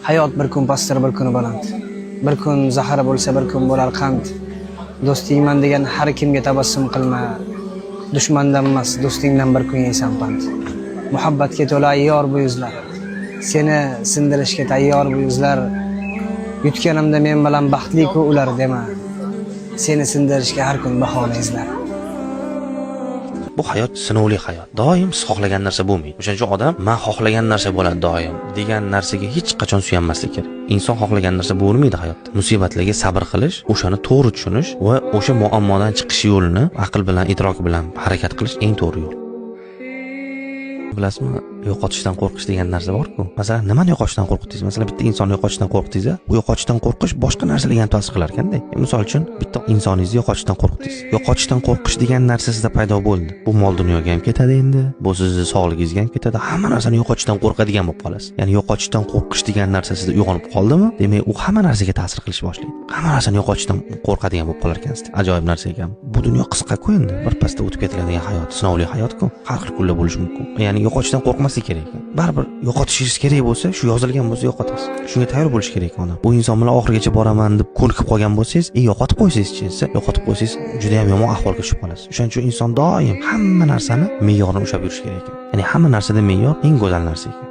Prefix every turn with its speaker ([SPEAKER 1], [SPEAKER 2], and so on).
[SPEAKER 1] Hayot bir kun pastir, bir kun baland. Bir kun zahar bo'lsa, bir kun bo'lar qand. Do'stingman degan har kimga tabassum qilma. Dushmandan emas, do'stingdan bir kun yeysan pand. Muhabbatga to'la ayyor bu yuzlar. Seni sindirishga tayyor bu yuzlar. Yutganimda men bilan baxtli-ku ular dema. Seni sindirishga har kun bahona izlar.
[SPEAKER 2] Bu hayot sinovli hayot. Doim siz xohlagan narsa bo'lmaydi. O'shaning uchun odam men xohlagan narsa bo'ladi doim degan narsaga hech qachon suyanmaslik kerak. Inson xohlagan narsa bo'lmaydi hayotda. Musibatlarga sabr qilish, o'shani to'g'ri tushunish va o'sha muammodan chiqish yo'lini aql bilan, idrok bilan harakat qilish eng to'g'ri yo'l. Bilasizmi, yo'qotishdan qo'rqish degan narsa bor-ku. Masalan, nimani yo'qotishdan qo'rqdingiz? Masalan, bitta insonni yo'qotishdan qo'rqdingiz, u yo'qotishdan qo'rqish boshqa narsalarga ham ta'sir qilar ekanda. Misol uchun, bitta insoningizni yo'qotishdan qo'rqdingiz. Yo'qotishdan qo'rqish degan narsa sizda paydo bo'ldi. Bu mol dunyoga ham ketadi endi, bu sizning sog'ligingizga ham ketadi. Hamma narsani yo'qotishdan qo'rqadigan bo'lib qolasiz. Ya'ni yo'qotishdan qo'rqish degan narsa sizda uyg'onib qoldimi? Demak, u hamma narsaga ta'sir qilish boshlaydi. Hamma narsani yo'qotishdan qo'rqadigan bo'lib qolar ekansiz. Ajoyib narsa ekan. Bu dunyo qisqa-ku endi. Bir pasda o'tib ketiladigan hayot, sinovli hayot-ku. Har xil kunlar bo'lishi mumkin. Ya'ni yo'qotishdan qo'rqmaslik kerak ekan. Baribir yo'qotishingiz kerak bo'lsa, shu yozilgan bo'lsa yo'qotasiz. Shunga tayyor bo'lish kerak odam. Bu inson bilan oxirigacha boraman deb ko'nikib qolgan bo'lsangiz, yo'qotib qo'ysangiz-chi, yo'qotib qo'ysangiz juda ham yomon ahvolga tushib qolasiz. O'shaning uchun inson doim hamma narsani me'yorini ushlab yurish kerak ekan. Ya'ni hamma narsada me'yor eng go'zal narsa ekan.